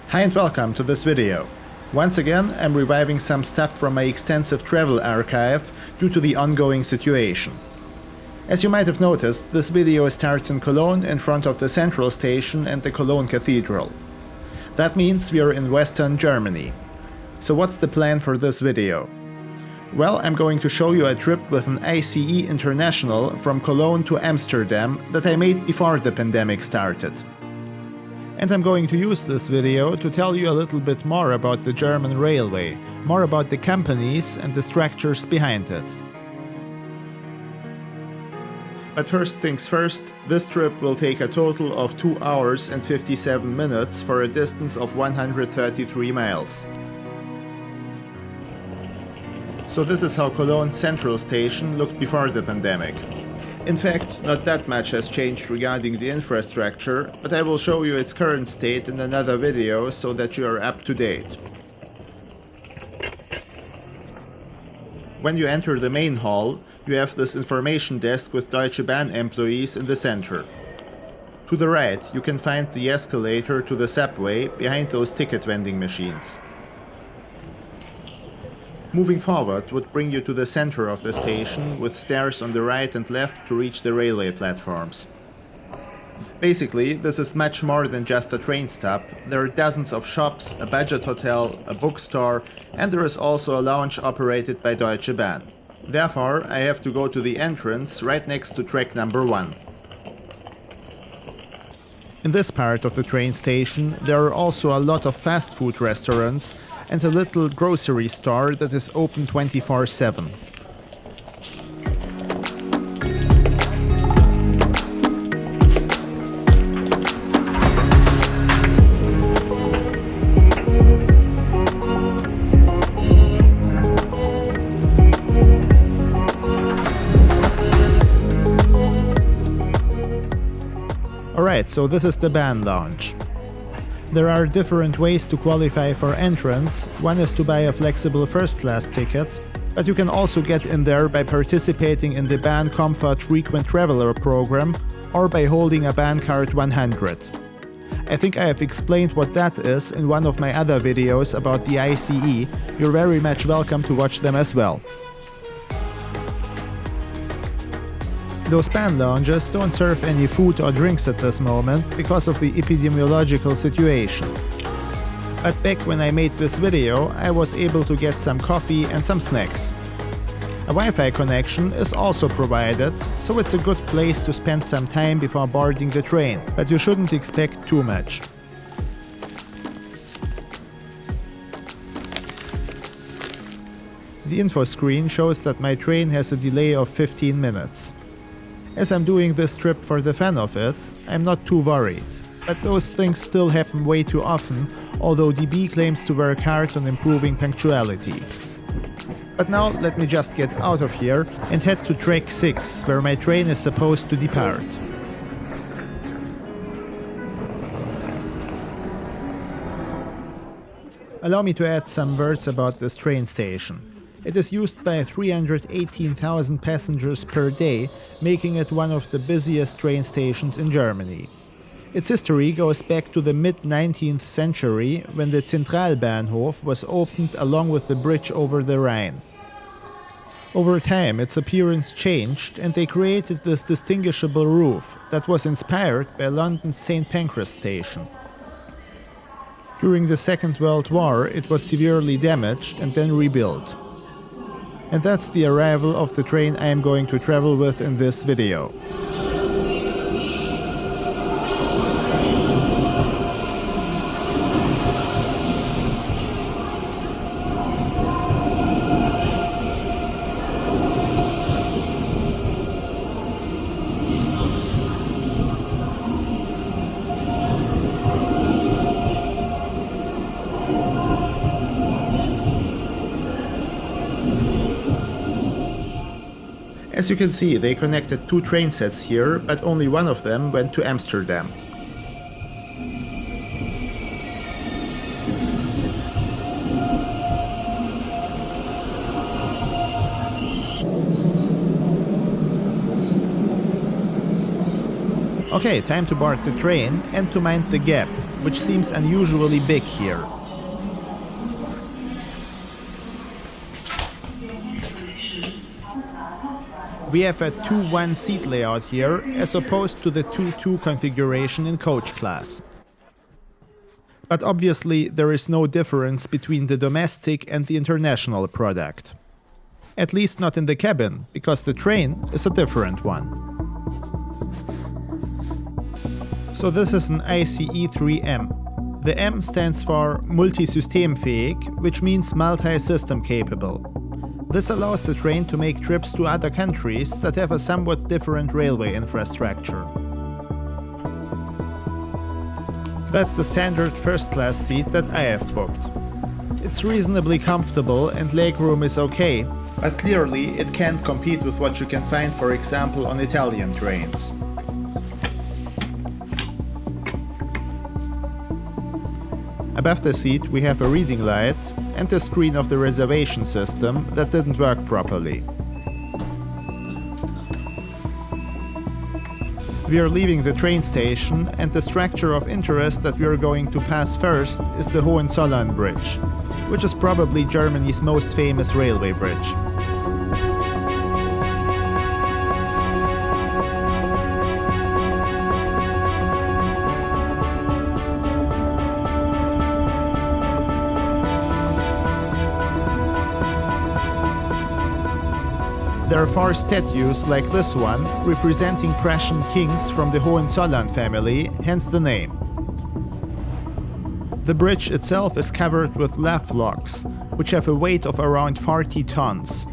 Hi and welcome to this video. Once again, I'm reviving some stuff from my extensive travel archive due to the ongoing situation. As you might have noticed, this video starts in Cologne in front of the central station and the Cologne Cathedral. That means we are in Western Germany. So what's the plan for this video? Well, I'm going to show you a trip with an ICE International from Cologne to Amsterdam that I made before the pandemic started. And I'm going to use this video to tell you a little bit more about the German railway, more about the companies and the structures behind it. But first things first, this trip will take a total of 2 hours and 57 minutes for a distance of 133 miles. So this is how Cologne Central Station looked before the pandemic. In fact, not that much has changed regarding the infrastructure, but I will show you its current state in another video so that you are up to date. When you enter the main hall, you have this information desk with Deutsche Bahn employees in the center. To the right, you can find the escalator to the subway behind those ticket vending machines. Moving forward would bring you to the center of the station, with stairs on the right and left to reach the railway platforms. Basically, this is much more than just a train stop. There are dozens of shops, a budget hotel, a bookstore, and there is also a lounge operated by Deutsche Bahn. Therefore, I have to go to the entrance right next to track number 1. In this part of the train station, there are also a lot of fast food restaurants and a little grocery store that is open 24/7. Alright, so this is the Bahn lounge. There are different ways to qualify for entrance. One is to buy a flexible first-class ticket, but you can also get in there by participating in the Bahn Comfort Frequent Traveler program or by holding a Bahn Card 100. I think I have explained what that is in one of my other videos about the ICE. You're very much welcome to watch them as well. Those Bahn lounges don't serve any food or drinks at this moment because of the epidemiological situation. But back when I made this video, I was able to get some coffee and some snacks. A Wi-Fi connection is also provided, so it's a good place to spend some time before boarding the train, but you shouldn't expect too much. The info screen shows that my train has a delay of 15 minutes. As I'm doing this trip for the fun of it, I'm not too worried. But those things still happen way too often, although DB claims to work hard on improving punctuality. But now let me just get out of here and head to track 6, where my train is supposed to depart. Allow me to add some words about this train station. It is used by 318,000 passengers per day, making it one of the busiest train stations in Germany. Its history goes back to the mid-19th century, when the Zentralbahnhof was opened along with the bridge over the Rhine. Over time, its appearance changed, and they created this distinguishable roof that was inspired by London's St. Pancras station. During the Second World War, it was severely damaged and then rebuilt. And that's the arrival of the train I am going to travel with in this video. As you can see, they connected 2 train sets here, but only one of them went to Amsterdam. Okay, time to board the train and to mind the gap. which seems unusually big here. We have a 2-1 seat layout here, as opposed to the 2-2 configuration in coach class. But obviously there is no difference between the domestic and the international product. At least not in the cabin, because the train is a different one. So this is an ICE 3M. The M stands for multisystemfähig, which means multi-system capable. This allows the train to make trips to other countries that have a somewhat different railway infrastructure. That's the standard first-class seat that I have booked. It's reasonably comfortable and legroom is okay, but clearly it can't compete with what you can find, for example, on Italian trains. Above the seat we have a reading light and the screen of the reservation system that didn't work properly. We are leaving the train station, and the structure of interest that we are going to pass first is the Hohenzollern Bridge, which is probably Germany's most famous railway bridge. There are 4 statues like this one, representing Prussian kings from the Hohenzollern family, hence the name. The bridge itself is covered with lath logs, which have a weight of around 40 tons.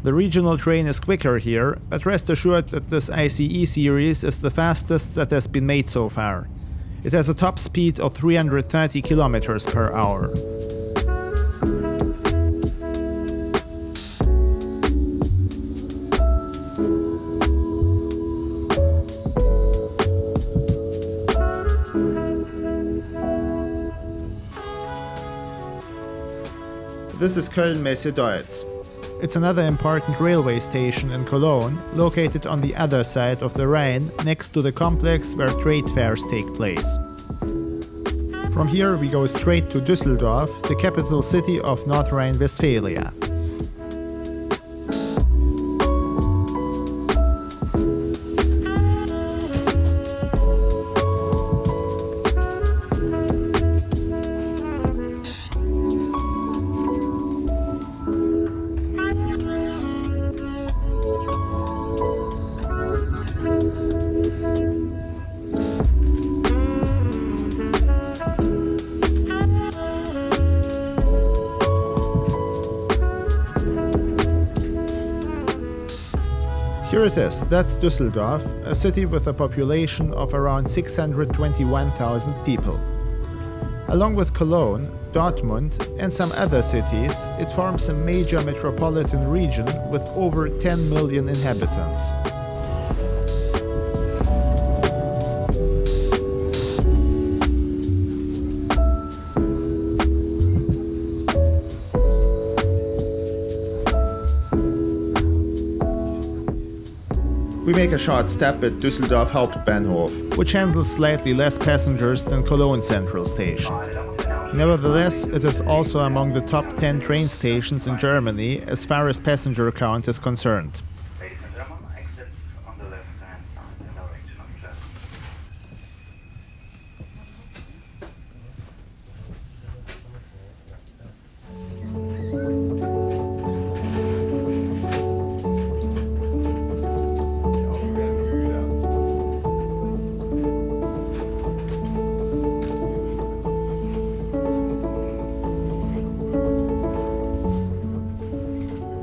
The regional train is quicker here, but rest assured that this ICE series is the fastest that has been made so far. It has a top speed of 330 km per hour. This is Köln Mesidoitz. It's another important railway station in Cologne, located on the other side of the Rhine, next to the complex where trade fairs take place. From here we go straight to Dusseldorf, the capital city of North Rhine-Westphalia. Here it is, that's Dusseldorf, a city with a population of around 621,000 people. Along with Cologne, Dortmund and some other cities, it forms a major metropolitan region with over 10 million inhabitants. We make a short stop at Düsseldorf Hauptbahnhof, which handles slightly less passengers than Cologne Central Station. Nevertheless, it is also among the top 10 train stations in Germany as far as passenger count is concerned. Ladies and gentlemen, exit on the left-hand side in direction of travel.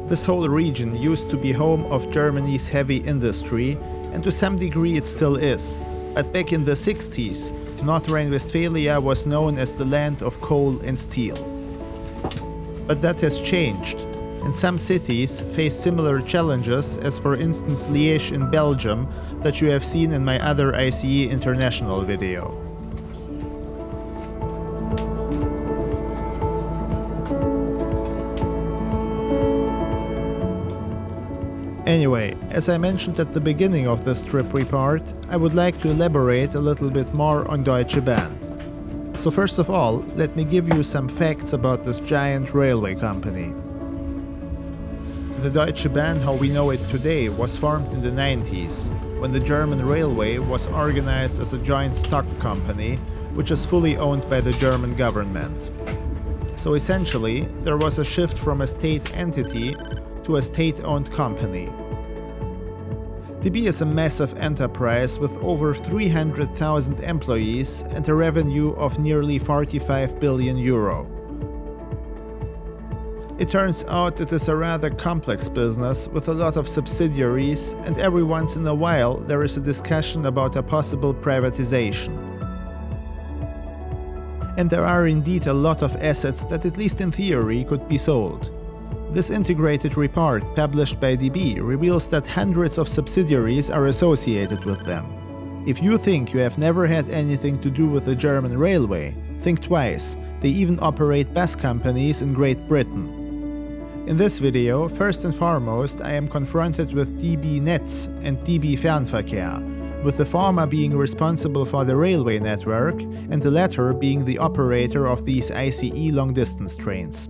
This whole region used to be home of Germany's heavy industry, and to some degree it still is. But back in the 60s, North Rhine-Westphalia was known as the land of coal and steel. But that has changed, and some cities face similar challenges, as for instance Liège in Belgium, that you have seen in my other ICE International video. Anyway, as I mentioned at the beginning of this trip report, I would like to elaborate a little bit more on Deutsche Bahn. So first of all, let me give you some facts about this giant railway company. The Deutsche Bahn, how we know it today, was formed in the 90s, when the German railway was organized as a joint stock company, which is fully owned by the German government. So essentially, there was a shift from a state entity to a state-owned company. DB is a massive enterprise with over 300,000 employees and a revenue of nearly 45 billion euro. It turns out it is a rather complex business with a lot of subsidiaries, and every once in a while there is a discussion about a possible privatization. And there are indeed a lot of assets that, at least in theory, could be sold. This integrated report, published by DB, reveals that hundreds of subsidiaries are associated with them. If you think you have never had anything to do with the German railway, think twice. They even operate bus companies in Great Britain. In this video, first and foremost, I am confronted with DB Netz and DB Fernverkehr, with the former being responsible for the railway network and the latter being the operator of these ICE long-distance trains.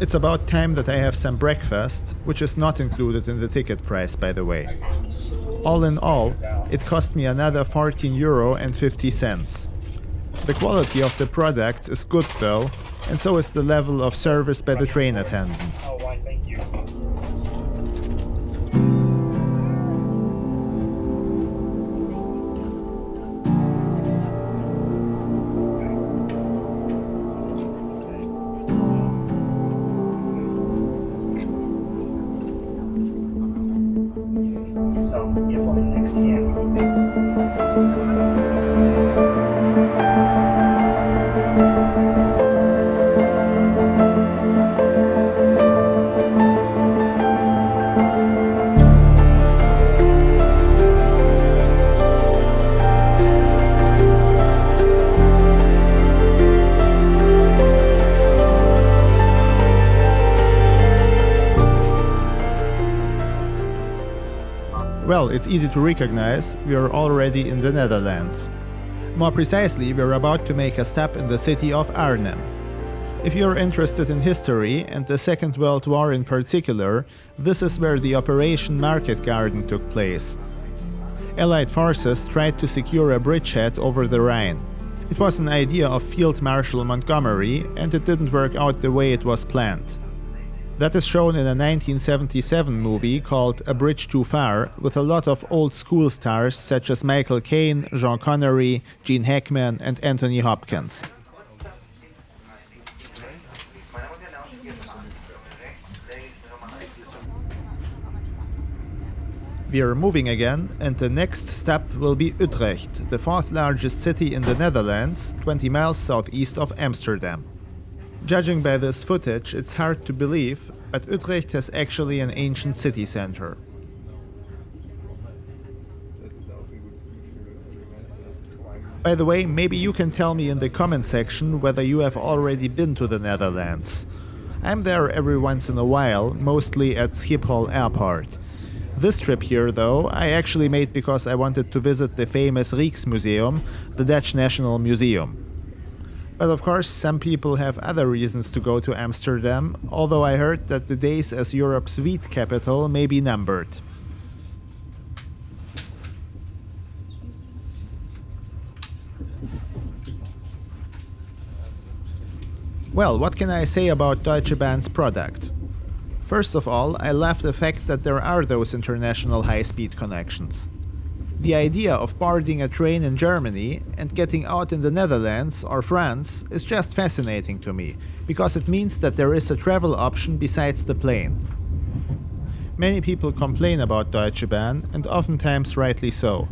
It's about time that I have some breakfast, which is not included in the ticket price, by the way. All in all, it cost me another 14 euro and 50 cents. The quality of the products is good though, and so is the level of service by the train attendants. So, here for the next year. Well, it's easy to recognize, we are already in the Netherlands. More precisely, we are about to make a stop in the city of Arnhem. If you are interested in history, and the Second World War in particular, this is where the Operation Market Garden took place. Allied forces tried to secure a bridgehead over the Rhine. It was an idea of Field Marshal Montgomery, and it didn't work out the way it was planned. That is shown in a 1977 movie called A Bridge Too Far, with a lot of old school stars such as Michael Caine, Sean Connery, Gene Hackman and Anthony Hopkins. We are moving again, and the next stop will be Utrecht, the fourth largest city in the Netherlands, 20 miles southeast of Amsterdam. Judging by this footage, it's hard to believe, but Utrecht has actually an ancient city center. By the way, maybe you can tell me in the comment section whether you have already been to the Netherlands. I'm there every once in a while, mostly at Schiphol Airport. This trip here, though, I actually made because I wanted to visit the famous Rijksmuseum, the Dutch National Museum. But of course, some people have other reasons to go to Amsterdam, although I heard that the days as Europe's wheat capital may be numbered. Well, what can I say about Deutsche Bahn's product? First of all, I love the fact that there are those international high-speed connections. The idea of boarding a train in Germany and getting out in the Netherlands or France is just fascinating to me, because it means that there is a travel option besides the plane. Many people complain about Deutsche Bahn, and oftentimes rightly so.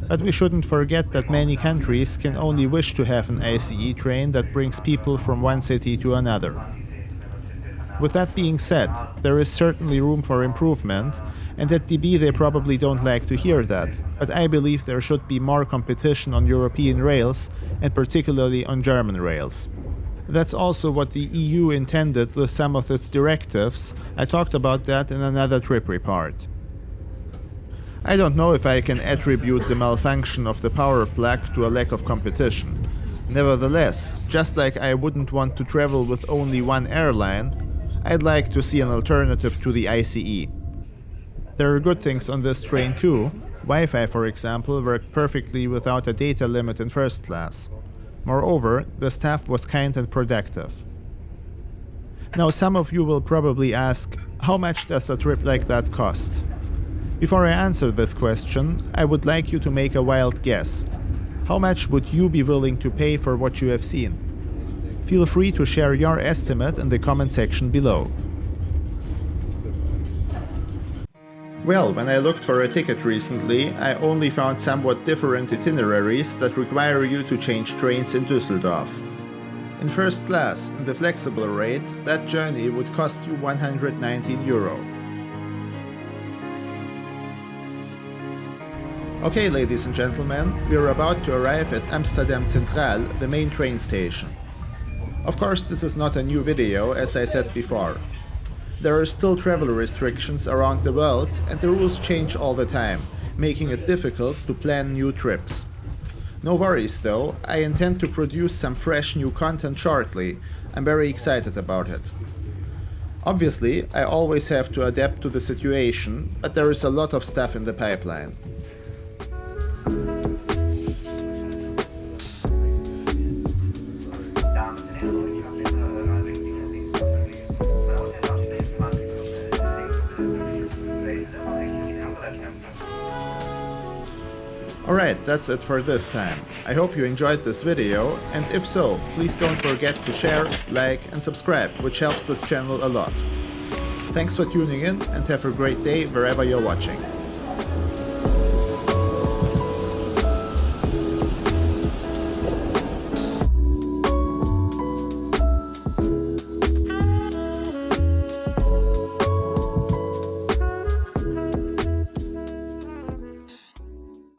But we shouldn't forget that many countries can only wish to have an ICE train that brings people from one city to another. With that being said, there is certainly room for improvement, and at DB they probably don't like to hear that, but I believe there should be more competition on European rails, and particularly on German rails. That's also what the EU intended with some of its directives. I talked about that in another trip report. I don't know if I can attribute the malfunction of the power plug to a lack of competition. Nevertheless, just like I wouldn't want to travel with only one airline, I'd like to see an alternative to the ICE. There are good things on this train too. Wi-Fi, for example, worked perfectly without a data limit in first class. Moreover, the staff was kind and productive. Now, some of you will probably ask, how much does a trip like that cost? Before I answer this question, I would like you to make a wild guess. How much would you be willing to pay for what you have seen? Feel free to share your estimate in the comment section below. Well, when I looked for a ticket recently, I only found somewhat different itineraries that require you to change trains in Dusseldorf. In first class, in the flexible rate, that journey would cost you €119. Okay, ladies and gentlemen, we are about to arrive at Amsterdam Central, the main train station. Of course, this is not a new video, as I said before. There are still travel restrictions around the world and the rules change all the time, making it difficult to plan new trips. No worries though, I intend to produce some fresh new content shortly. I'm very excited about it. Obviously, I always have to adapt to the situation, but there is a lot of stuff in the pipeline. Alright, that's it for this time. I hope you enjoyed this video, and if so, please don't forget to share, like and subscribe, which helps this channel a lot. Thanks for tuning in and have a great day wherever you're watching.